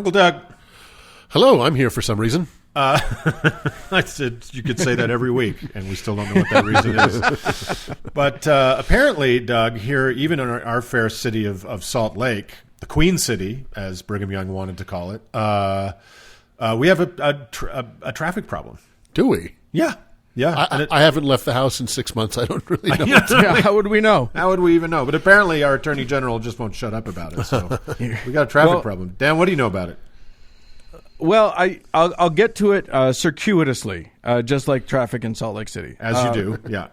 Uncle Doug. Hello, I'm here for some reason. I said you could say that every week, and we still don't know what that reason is. But apparently, Doug, here, even in our fair city of Salt Lake, the Queen City, as Brigham Young wanted to call it, we have a traffic problem. Do we? Yeah. Yeah. I haven't left the house in 6 months. I don't really know. Yeah, how would we know? How would we even know? But apparently our Attorney General just won't shut up about it. So we got a traffic problem. Dan, what do you know about it? Well, I'll get to it circuitously, just like traffic in Salt Lake City. As you do, yeah.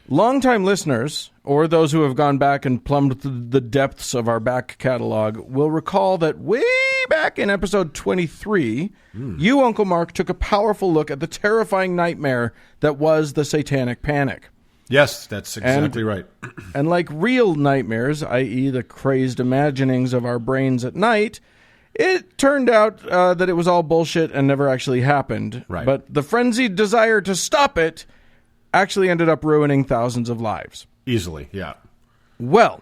Longtime listeners, or those who have gone back and plumbed the depths of our back catalog, will recall that way back in episode 23, you, Uncle Mark, took a powerful look at the terrifying nightmare that was the Satanic Panic. Yes, that's exactly right. And like real nightmares, i.e. the crazed imaginings of our brains at night, it turned out that it was all bullshit and never actually happened. Right. But the frenzied desire to stop it actually ended up ruining thousands of lives. Easily, yeah. Well,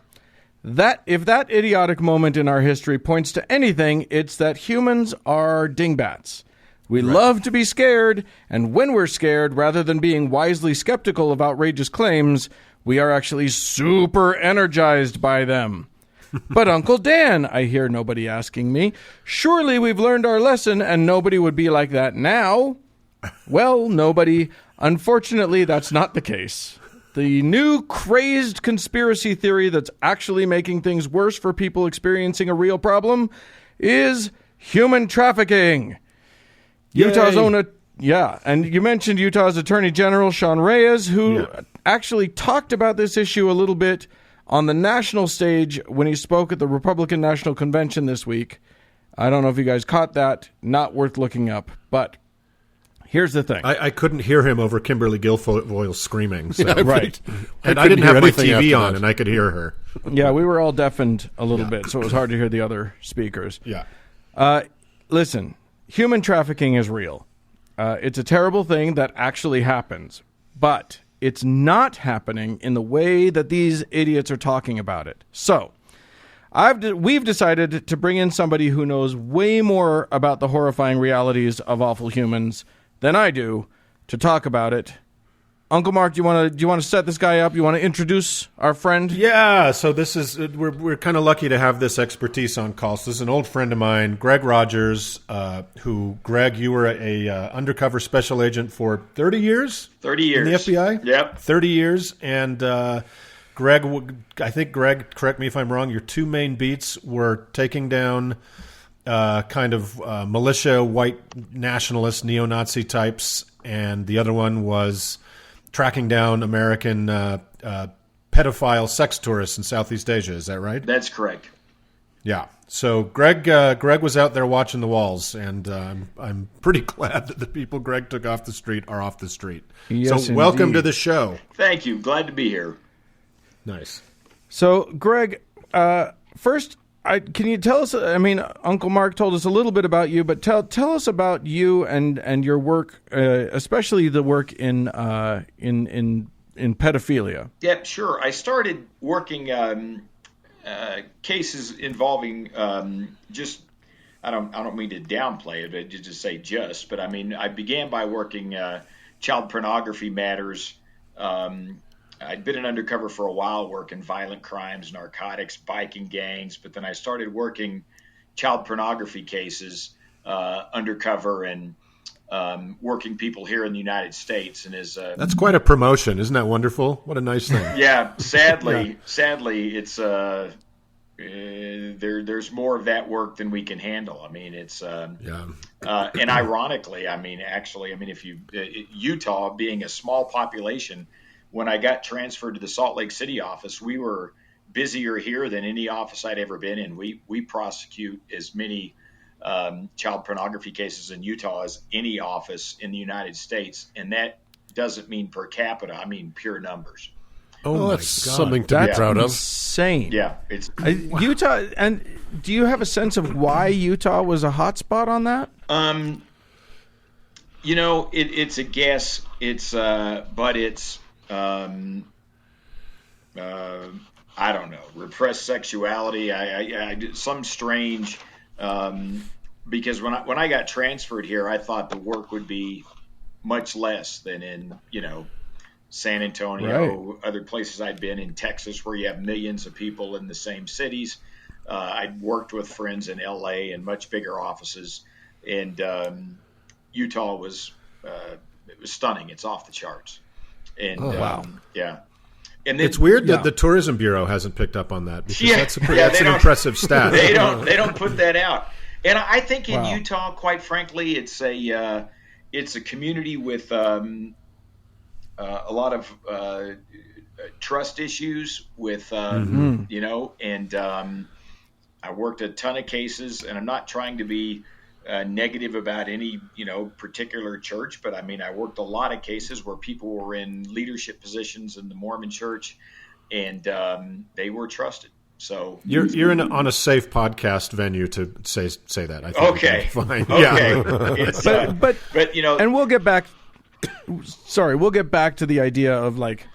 if that idiotic moment in our history points to anything, it's that humans are dingbats. We love to be scared, and when we're scared, rather than being wisely skeptical of outrageous claims, we are actually super energized by them. But Uncle Dan, I hear nobody asking me, surely we've learned our lesson and nobody would be like that now. Well, nobody. Unfortunately, that's not the case. The new crazed conspiracy theory that's actually making things worse for people experiencing a real problem is human trafficking. Yay. Utah's own... Yeah, and you mentioned Utah's Attorney General, Sean Reyes, who actually talked about this issue a little bit on the national stage when he spoke at the Republican National Convention this week. I don't know if you guys caught that. Not worth looking up. But here's the thing. I couldn't hear him over Kimberly Guilfoyle screaming. So. Yeah, right. And I didn't have my anything TV after on, that. and I could hear her. Yeah, we were all deafened a little bit, so it was hard to hear the other speakers. Yeah. Listen, human trafficking is real. It's a terrible thing that actually happens. But it's not happening in the way that these idiots are talking about it. So, we've decided to bring in somebody who knows way more about the horrifying realities of awful humans than I do to talk about it. Uncle Mark, do you want to set this guy up? You want to introduce our friend? Yeah, so this is we're kind of lucky to have this expertise on call. So this is an old friend of mine, Greg Rogers, Greg, you were a undercover special agent for 30 years? 30 years. In the FBI? Yep. 30 years. And Greg, correct me if I'm wrong, your two main beats were taking down kind of militia, white nationalist, neo-Nazi types, and the other one was tracking down American pedophile sex tourists in Southeast Asia. Is that right? That's correct. Yeah. So Greg was out there watching the walls, and I'm pretty glad that the people Greg took off the street are off the street. Yes, so welcome indeed. to the show. Thank you. Glad to be here. Nice. So, Greg, first, can you tell us? I mean, Uncle Mark told us a little bit about you, but tell us about you and your work, especially the work in pedophilia. Yeah, sure. I started working cases involving just. I don't mean to downplay it, but just say just. But I mean, I began by working child pornography matters. I'd been an undercover for a while, working violent crimes, narcotics, biking gangs, but then I started working child pornography cases undercover and working people here in the United States. And That's quite a promotion. Isn't that wonderful? What a nice thing. Yeah, sadly, it's there's more of that work than we can handle. I mean, it's and ironically, if Utah being a small population, when I got transferred to the Salt Lake City office, we were busier here than any office I'd ever been in. We prosecute as many child pornography cases in Utah as any office in the United States, and that doesn't mean per capita. I mean pure numbers. Oh, that's my God. something to be proud of. Insane. Yeah, it's Utah. And do you have a sense of why Utah was a hot spot on that? It's a guess. But it's I don't know, repressed sexuality. I some strange because when I got transferred here, I thought the work would be much less than in, San Antonio, other places I'd been in Texas, where you have millions of people in the same cities. I'd worked with friends in LA in much bigger offices, and Utah was it was stunning. It's off the charts. And wow. Yeah. And then, it's weird that the Tourism Bureau hasn't picked up on that, because that's an impressive stat. They don't put that out. And I think in Utah, quite frankly, it's a community with a lot of trust issues with and I worked a ton of cases, and I'm not trying to be negative about any particular church, but I mean, I worked a lot of cases where people were in leadership positions in the Mormon church, and they were trusted. So you're on a safe podcast venue to say that. I think okay, fine. Okay, yeah. It's, but and we'll get back. Sorry, we'll get back to the idea of like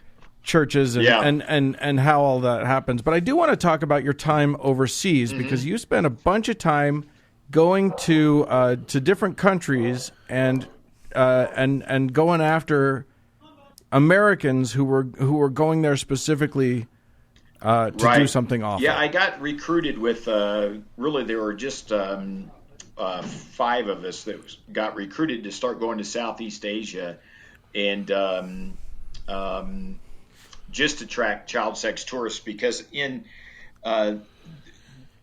churches and how all that happens. But I do want to talk about your time overseas, because you spent a bunch of time going to different countries and going after Americans who were going there specifically to do something awful. Yeah, I got recruited with really there were just 5 of us that got recruited to start going to Southeast Asia, and just to track child sex tourists, because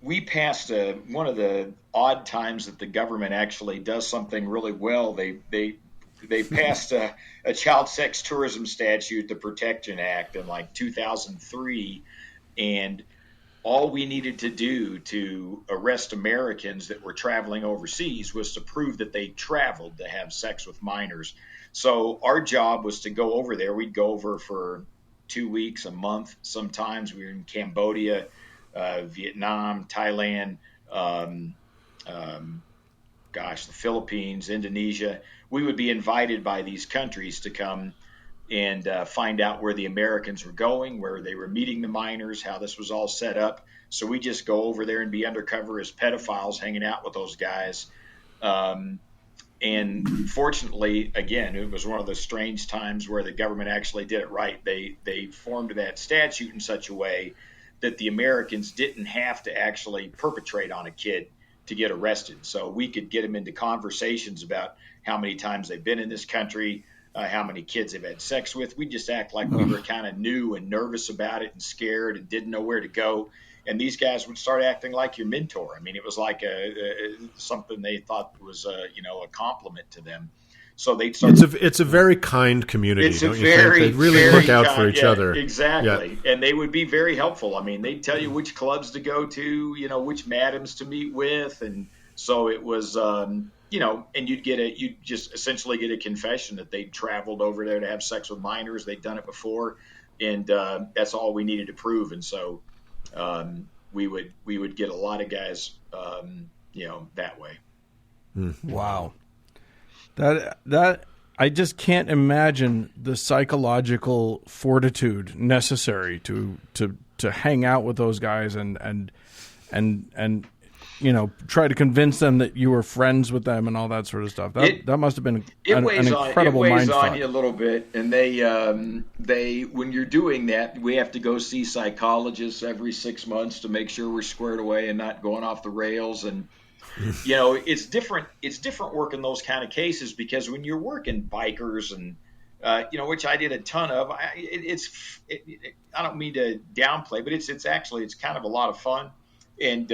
we passed one of the odd times that the government actually does something really well. They passed a child sex tourism statute, the Protection Act, in like 2003, and all we needed to do to arrest Americans that were traveling overseas was to prove that they traveled to have sex with minors. So our job was to go over there. We'd go over for 2 weeks, a month. Sometimes we were in Cambodia, Vietnam, Thailand, the Philippines, Indonesia. We would be invited by these countries to come and find out where the Americans were going, where they were meeting the minors, how this was all set up. So we just go over there and be undercover as pedophiles, hanging out with those guys. And fortunately, again, it was one of those strange times where the government actually did it right. They formed that statute in such a way that the Americans didn't have to actually perpetrate on a kid to get arrested. So we could get them into conversations about how many times they've been in this country, how many kids they've had sex with. We just act like we were kind of new and nervous about it and scared and didn't know where to go. And these guys would start acting like your mentor. I mean, it was like something they thought was a compliment to them. So they'd start. It's a very kind community. It's don't you think? They really look out for each other. Exactly, and they would be very helpful. I mean, they'd tell you which clubs to go to, which madams to meet with, and so it was, and you'd just essentially get a confession that they'd traveled over there to have sex with minors. They'd done it before, and that's all we needed to prove. And so we would get a lot of guys, that way. Wow. That I just can't imagine the psychological fortitude necessary to hang out with those guys and try to convince them that you were friends with them and all that sort of stuff. That must have been an incredible mindfuck. It weighs on you a little bit, and they when you're doing that, we have to go see psychologists every 6 months to make sure we're squared away and not going off the rails. And it's different. It's different working those kind of cases, because when you're working bikers and which I did a ton of, I don't mean to downplay, but it's kind of a lot of fun. And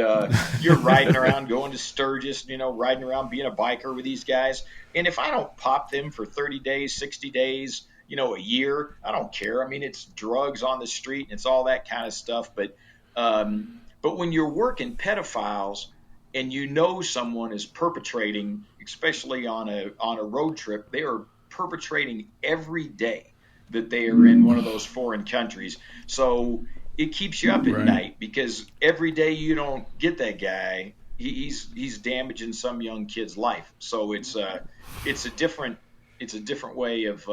you're riding around, going to Sturgis, riding around being a biker with these guys. And if I don't pop them for 30 days, 60 days, a year, I don't care. I mean, it's drugs on the street and it's all that kind of stuff. But when you're working pedophiles and someone is perpetrating, especially on a road trip, they are perpetrating every day that they are in one of those foreign countries. So it keeps you up at night, because every day you don't get that guy, he's damaging some young kid's life. So it's a different way of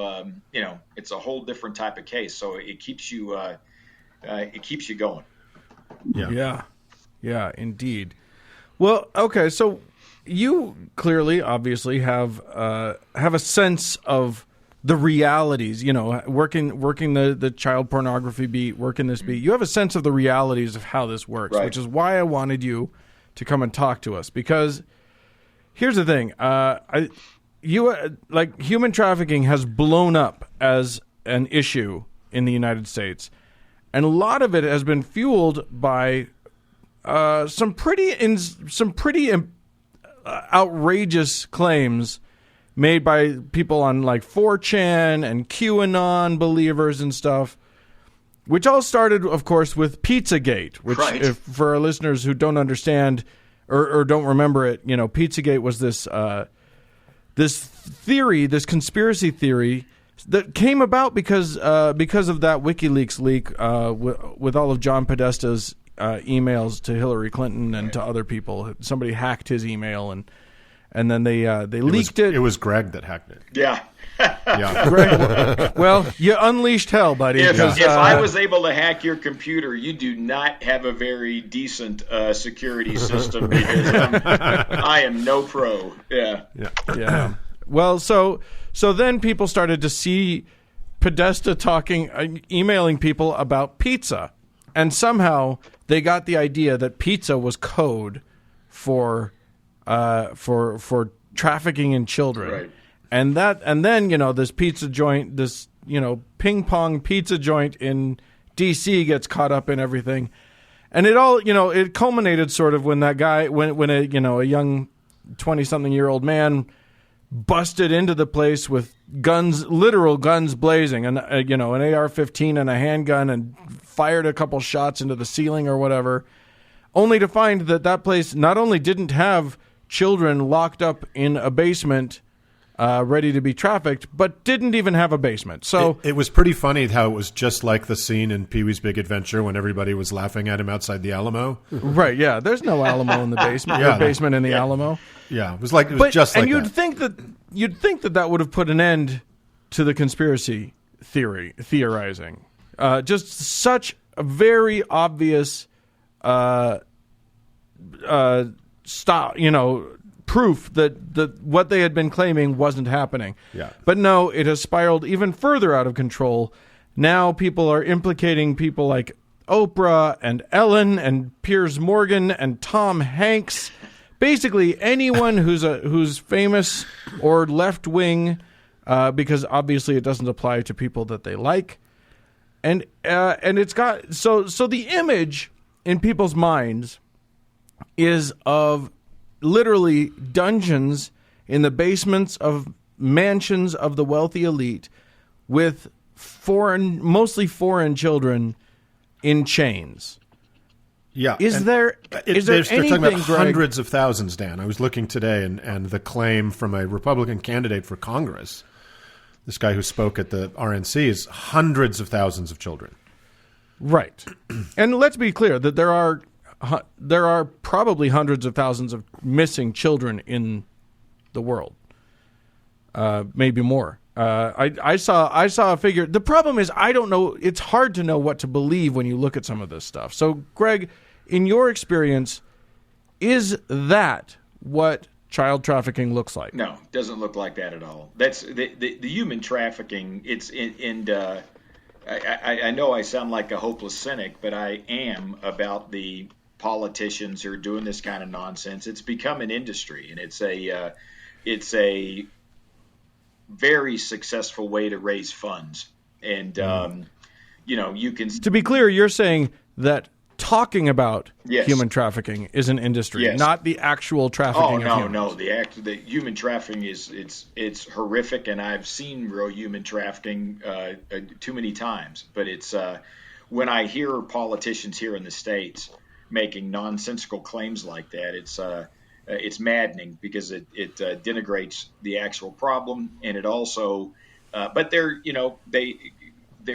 it's a whole different type of case. So it keeps you going. Yeah, indeed. Well, okay, so you clearly, obviously, have a sense of the realities. You know, working the child pornography beat, working this beat. You have a sense of the realities of how this works, Right. which is why I wanted you to come and talk to us. Because here's the thing, human trafficking has blown up as an issue in the United States, and a lot of it has been fueled by some pretty outrageous claims made by people on like 4chan and QAnon believers and stuff, which all started, of course, with Pizzagate, which, Right. if, for our listeners who don't understand or don't remember it, you know, Pizzagate was this this conspiracy theory that came about because of that WikiLeaks leak with all of John Podesta's emails to Hillary Clinton and to other people. Somebody hacked his email and then they leaked it. It was Greg that hacked it. Yeah. Yeah. Greg, well, you unleashed hell, buddy. If 'cause, I was able to hack your computer, you do not have a very decent security system because I am no pro. Yeah. yeah. Well, so then people started to see Podesta emailing people about pizza, and somehow they got the idea that pizza was code for trafficking in children. Right. And then, you know, this pizza joint, this, you know, ping pong pizza joint in DC gets caught up in everything. And it all, you know, it culminated sort of when that guy, when a young 20-something-year-old man busted into the place with guns, literal guns blazing, and an AR-15 and a handgun, and fired a couple shots into the ceiling or whatever, only to find that place not only didn't have children locked up in a basement ready to be trafficked, but didn't even have a basement. So it was pretty funny how it was just like the scene in Pee-wee's Big Adventure when everybody was laughing at him outside the Alamo. Right, yeah. There's no Alamo in the basement. Yeah. Or basement in the Alamo. Yeah, it was just like and that. You'd think that would have put an end to the conspiracy theorizing. Just such a very obvious proof that what they had been claiming wasn't happening. Yeah. But no, it has spiraled even further out of control. Now people are implicating people like Oprah and Ellen and Piers Morgan and Tom Hanks. Basically anyone who's famous or left wing, because obviously it doesn't apply to people that they like. And it's got so the image in people's minds is of literally dungeons in the basements of mansions of the wealthy elite with mostly foreign children in chains. Yeah. Is there anything, they're talking about Greg? hundreds of thousands, Dan. I was looking today, and the claim from a Republican candidate for Congress, this guy who spoke at the RNC, is hundreds of thousands of children. Right. And let's be clear that there are probably hundreds of thousands of missing children in the world, maybe more. I saw a figure. The problem is I don't know. It's hard to know what to believe when you look at some of this stuff. So, Greg, in your experience, is that what child trafficking looks like? No, it doesn't look like that at all. That's the human trafficking. It's I know I sound like a hopeless cynic, but I am about the politicians who are doing this kind of nonsense. It's become an industry, and it's a very successful way to raise funds. And you can. To be clear, you're saying that talking about Yes. human trafficking is an industry, Yes. not the actual trafficking of humans. No. The human trafficking it's horrific, and I've seen real human trafficking too many times. But it's when I hear politicians here in the States making nonsensical claims like that, it's maddening because it denigrates the actual problem, and it also, but they're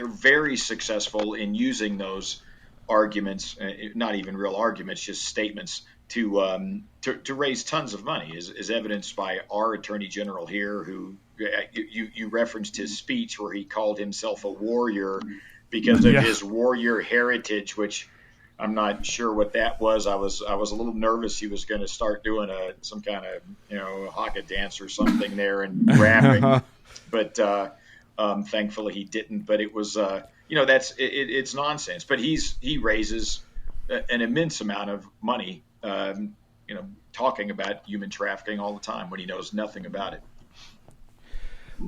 very successful in using those arguments, not even real arguments, just statements to raise tons of money, as evidenced by our Attorney General here, who you referenced his speech where he called himself a warrior because of his warrior heritage, which I'm not sure what that was. I was a little nervous he was going to start doing some kind of haka dance or something there and rapping, but thankfully he didn't. But it was it's nonsense. But he raises an immense amount of money, talking about human trafficking all the time when he knows nothing about it.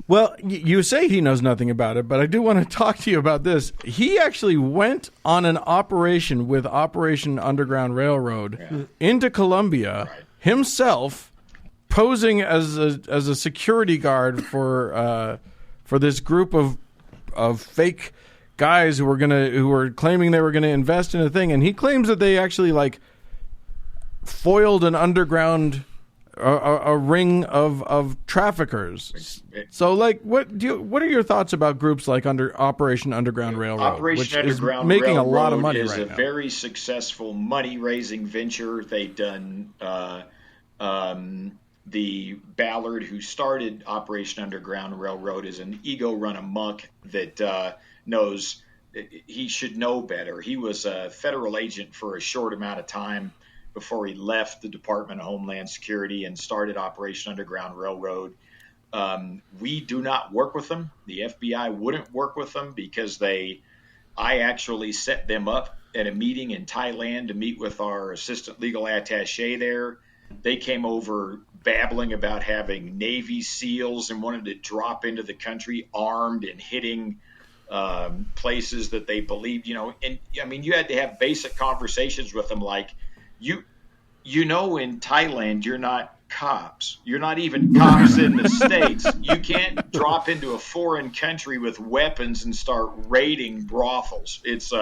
Well, you say he knows nothing about it, but I do want to talk to you about this. He actually went on an operation with Operation Underground Railroad into Colombia himself, posing as a security guard for this group of fake guys who were claiming they were gonna invest in a thing, and he claims that they actually foiled an underground. A ring of traffickers. So, what are your thoughts about groups like Operation Underground Railroad, Operation which Underground is making Railroad a lot of money is right a now? very successful money-raising venture. They've done the Ballard, who started Operation Underground Railroad, is an ego run amok that knows he should know better. He was a federal agent for a short amount of time before he left the Department of Homeland Security and started Operation Underground Railroad. We do not work with them. The FBI wouldn't work with them because I actually set them up at a meeting in Thailand to meet with our assistant legal attaché there. They came over babbling about having Navy SEALs and wanted to drop into the country armed and hitting places that they believed, and I mean, you had to have basic conversations with them like, in Thailand, you're not cops. You're not even cops in the States. You can't drop into a foreign country with weapons and start raiding brothels. It's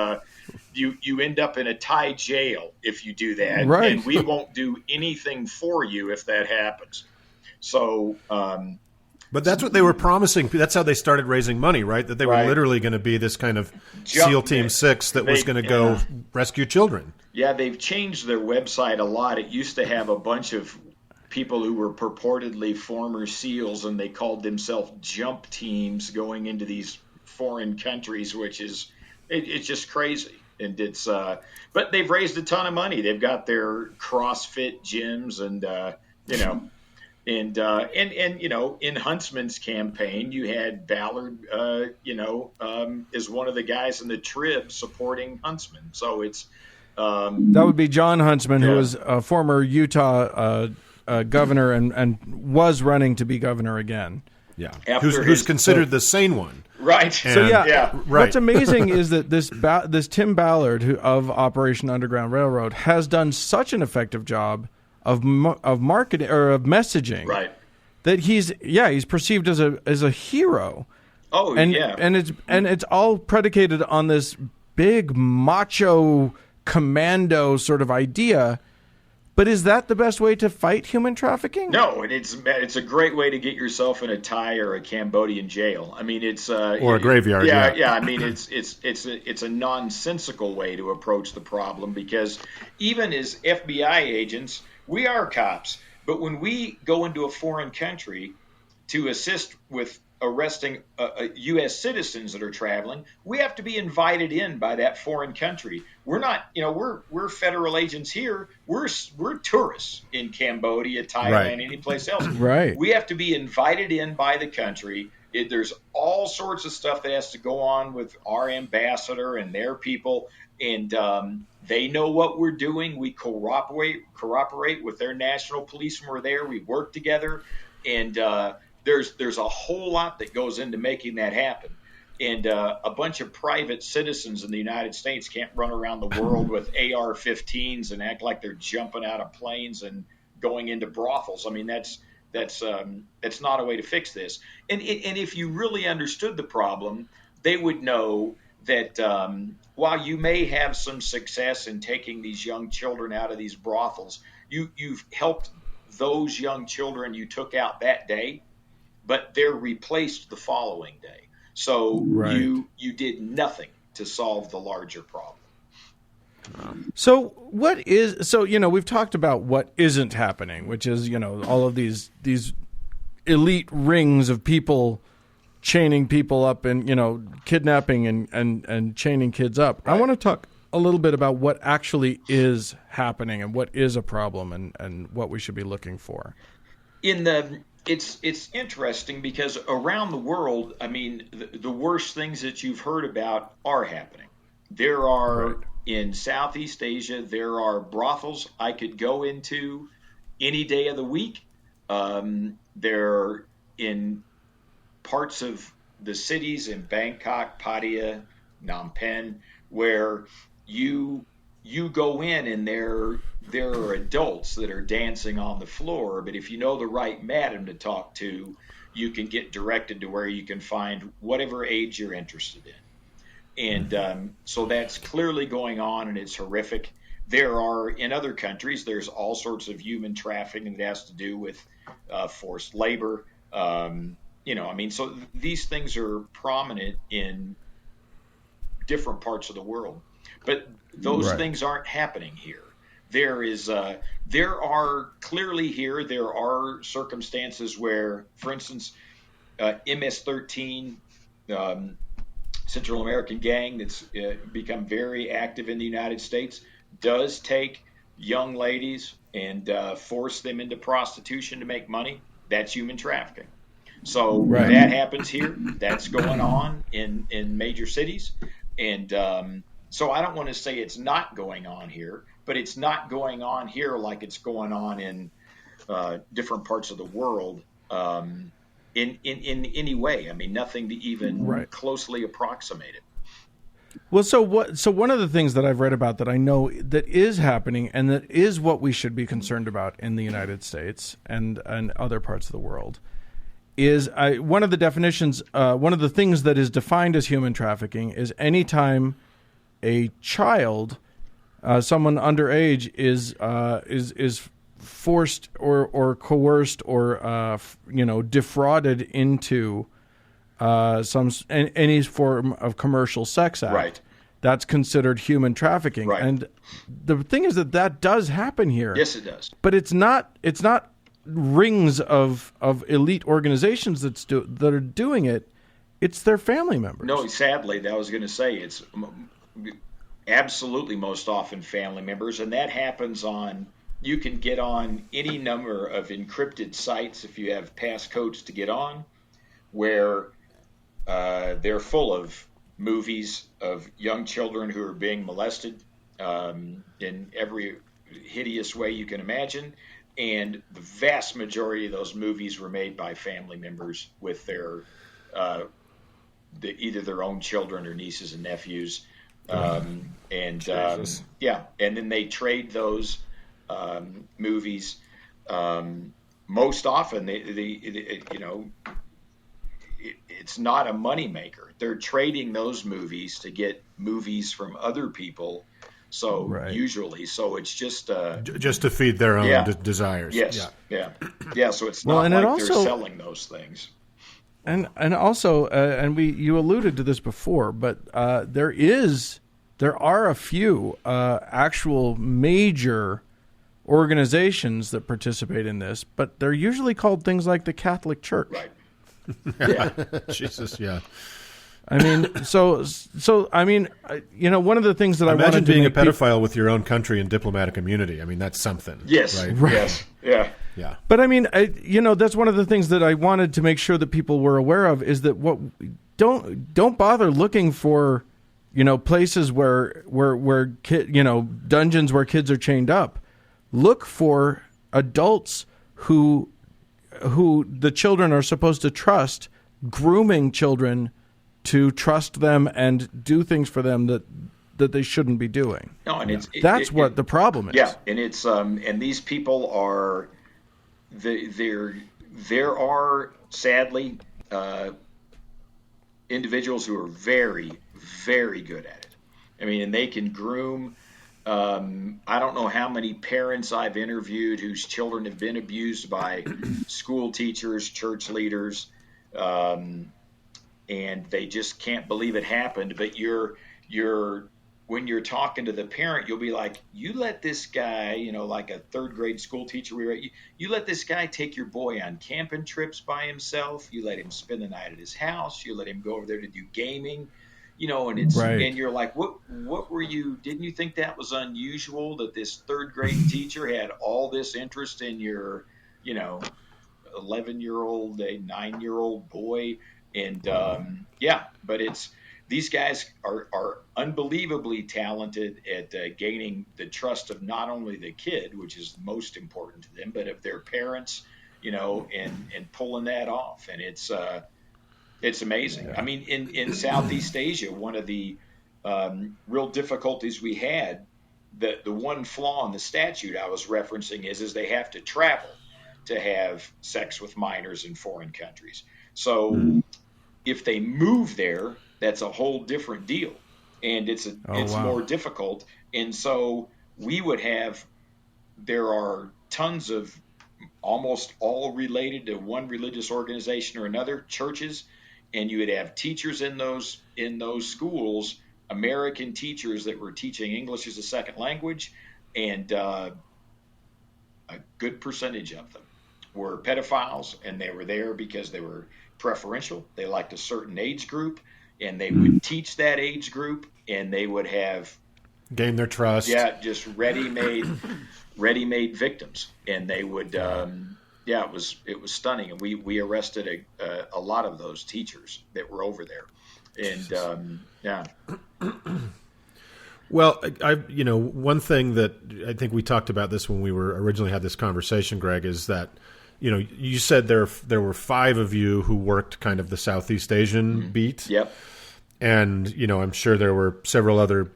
you end up in a Thai jail if you do that, right. And we won't do anything for you if that happens. So, but that's what they were promising. That's how they started raising money, right? That they were literally going to be this kind of SEAL Team 6 that was going to go rescue children. Yeah, they've changed their website a lot. It used to have a bunch of people who were purportedly former SEALs, and they called themselves jump teams going into these foreign countries, which is it's just crazy. And it's but they've raised a ton of money. They've got their CrossFit gyms, and in Huntsman's campaign, you had Ballard, is one of the guys in the Trib supporting Huntsman. So it's that would be John Huntsman, who was a former Utah governor and was running to be governor again. Yeah, who's considered the sane one, right? And, right. What's amazing is that this Tim Ballard, of Operation Underground Railroad, has done such an effective job of marketing or of messaging, right? That he's perceived as a hero. Oh, and it's all predicated on this big macho commando sort of idea. But is that the best way to fight human trafficking? No, and it's a great way to get yourself in a Thai or a Cambodian jail. I mean, it's or a graveyard. Yeah. I mean, it's a nonsensical way to approach the problem, because even as FBI agents, we are cops. But when we go into a foreign country to assist with arresting U.S. citizens that are traveling, we have to be invited in by that foreign country. We're not, we're federal agents here. We're tourists in Cambodia, Thailand, any place else. Right. We have to be invited in by the country. There's all sorts of stuff that has to go on with our ambassador and their people, and they know what we're doing. We cooperate with their national police when we're there. We work together, and there's a whole lot that goes into making that happen. And a bunch of private citizens in the United States can't run around the world with AR-15s and act like they're jumping out of planes and going into brothels. I mean, that's not a way to fix this. And if you really understood the problem, they would know that while you may have some success in taking these young children out of these brothels, you've helped those young children you took out that day, but they're replaced the following day. So you did nothing to solve the larger problem. So we've talked about what isn't happening, which is, all of these elite rings of people chaining people up and, kidnapping and chaining kids up. Right. I want to a little bit about what actually is happening and what is a problem and what we should be looking for. It's interesting because around the world, I mean, the worst things that you've heard about are happening. There are in Southeast Asia, there are brothels I could go into any day of the week. They're in parts of the cities in Bangkok, Pattaya, Phnom Penh, where you go in and there are adults that are dancing on the floor, but if you know the right madam to talk to, you can get directed to where you can find whatever age you're interested in. And so that's clearly going on, and it's horrific. There are, in other countries, there's all sorts of human trafficking that has to do with forced labor. So these things are prominent in different parts of the world. But those things aren't happening here. There are clearly here, there are circumstances where, for instance, MS-13, Central American gang that's become very active in the United States, does take young ladies and force them into prostitution to make money. That's human trafficking. So that happens here. That's going on in major cities. And so I don't want to say it's not going on here, but it's not going on here like it's going on in different parts of the world in any way. I mean, nothing to even closely approximate it. Well, so one of the things that I've read about that I know that is happening and that is what we should be concerned about in the United States and other parts of the world is one of the definitions, one of the things that is defined as human trafficking is anytime a child, someone underage, is forced or coerced or defrauded into any form of commercial sex act. Right. That's considered human trafficking. Right. And the thing is that does happen here. Yes, it does. But it's not rings of elite organizations that are doing it. It's their family members. No, sadly, I was going to say it's absolutely most often family members, and that happens on. You can get on any number of encrypted sites if you have passcodes to get on, where they're full of movies of young children who are being molested in every hideous way you can imagine. And the vast majority of those movies were made by family members with their either their own children or nieces and nephews. And then they trade those movies. Most often, it's not a moneymaker. They're trading those movies to get movies from other people. So usually, so it's just to feed their own desires. Yes, yeah. So it's not they're selling those things. And also, you alluded to this before, but there are a few actual major organizations that participate in this, but they're usually called things like the Catholic Church. Right. Yeah. Jesus, yeah. I mean, so I mean, one of the things that I wanted to imagine being a pedophile with your own country and diplomatic immunity. I mean, that's something. Yes. Right. Yes. Yeah. Yeah. But I mean, that's one of the things that I wanted to make sure that people were aware of is that don't bother looking for, places where dungeons where kids are chained up. Look for adults who the children are supposed to trust, grooming children to trust them and do things for them that they shouldn't be doing. No, and that's what the problem is. Yeah, and it's and these people are there are sadly individuals who are very, very good at it. I mean, and they can groom. I don't know how many parents I've interviewed whose children have been abused by school teachers, church leaders, and they just can't believe it happened. But when you're talking to the parent, you'll be like, you let this guy, like a third grade school teacher, you let this guy take your boy on camping trips by himself. You let him spend the night at his house. You let him go over there to do gaming. and it's Right. and you're like, what were you? Didn't you think that was unusual that this third grade teacher had all this interest in your, 11-year-old, a 9-year-old boy? And but these guys are unbelievably talented at gaining the trust of not only the kid, which is most important to them, but of their parents, and pulling that off. And it's amazing. Yeah. I mean, in Southeast Asia, one of the real difficulties we had, the one flaw in the statute I was referencing is they have to travel to have sex with minors in foreign countries. So if they move there, that's a whole different deal, and it's more difficult. And so there are tons of almost all related to one religious organization or another, churches, and you would have teachers in those schools, American teachers that were teaching English as a second language, and a good percentage of them were pedophiles, and they were there because they were preferential. They liked a certain age group, and they would teach that age group, and they would have gain their trust. Yeah, just ready-made victims, and they would. It was stunning, and we arrested a lot of those teachers that were over there, and Well, one thing that I think we talked about this when we were originally had this conversation, Greg, is that you said there were 5 of you who worked kind of the Southeast Asian beat. Yep. And, I'm sure there were several other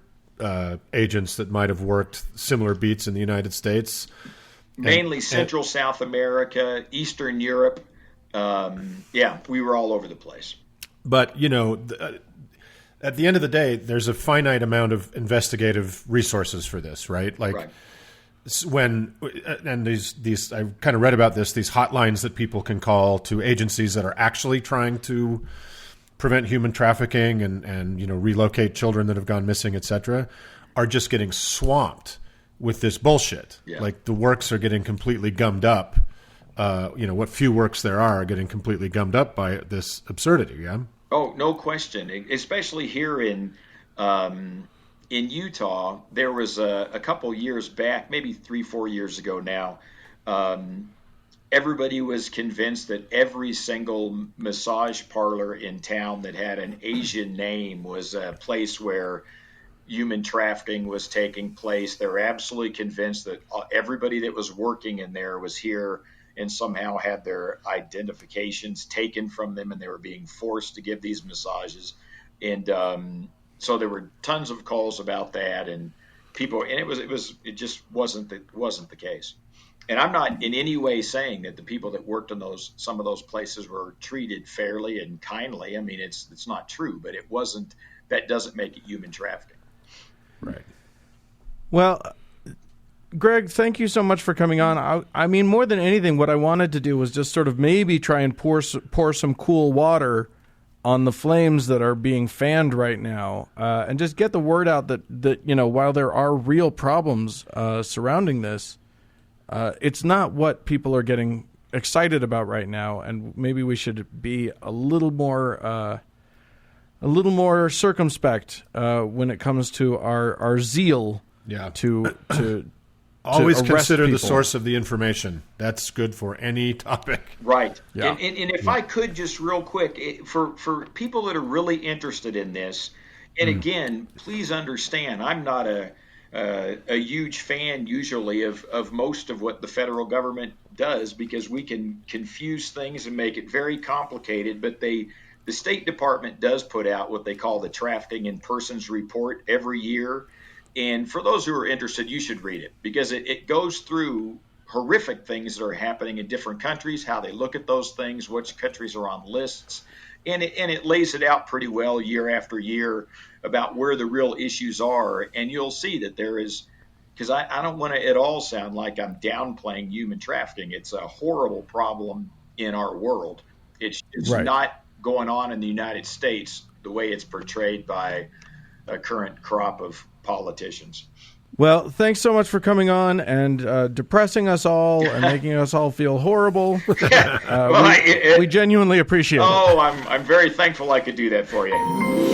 agents that might have worked similar beats in the United States. Mainly Central South America, Eastern Europe. We were all over the place. But, at the end of the day, there's a finite amount of investigative resources for this, right? Like right. These I kind of read about these hotlines that people can call to agencies that are actually trying to prevent human trafficking and relocate children that have gone missing, et cetera, are just getting swamped with this bullshit. Yeah. Like the works are getting completely gummed up. What few works there are getting completely gummed up by this absurdity. Yeah. Oh, no question. Especially here in Utah, there was a couple years back, maybe 3-4 years ago now. Everybody was convinced that every single massage parlor in town that had an Asian name was a place where human trafficking was taking place. They were absolutely convinced that everybody that was working in there was here and somehow had their identifications taken from them, and they were being forced to give these massages. And so there were tons of calls about that, and people, and it just wasn't the case. And I'm not in any way saying that the people that worked in some of those places were treated fairly and kindly. I mean, it's not true, but it wasn't. That doesn't make it human trafficking. Right. Well, Greg, thank you so much for coming on. I mean, more than anything, what I wanted to do was just sort of maybe try and pour some cool water on the flames that are being fanned right now, and just get the word out that while there are real problems surrounding this, it's not what people are getting excited about right now, and maybe we should be a little more circumspect when it comes to our zeal. Yeah. To always consider people. The source of the information. That's good for any topic. Right. Yeah. And if I could just real quick, for people that are really interested in this, and again, please understand, I'm not a huge fan usually of most of what the federal government does, because we can confuse things and make it very complicated. But the State Department does put out what they call the Trafficking in Persons Report every year. And for those who are interested, you should read it, because it goes through horrific things that are happening in different countries, how they look at those things, which countries are on lists. And it lays it out pretty well year after year about where the real issues are. And you'll see that there is, because I don't want to at all sound like I'm downplaying human trafficking. It's a horrible problem in our world. It's right. not going on in the United States the way it's portrayed by a current crop of politicians. Well, thanks so much for coming on and depressing us all and making us all feel horrible. We genuinely appreciate it. Oh, I'm very thankful I could do that for you.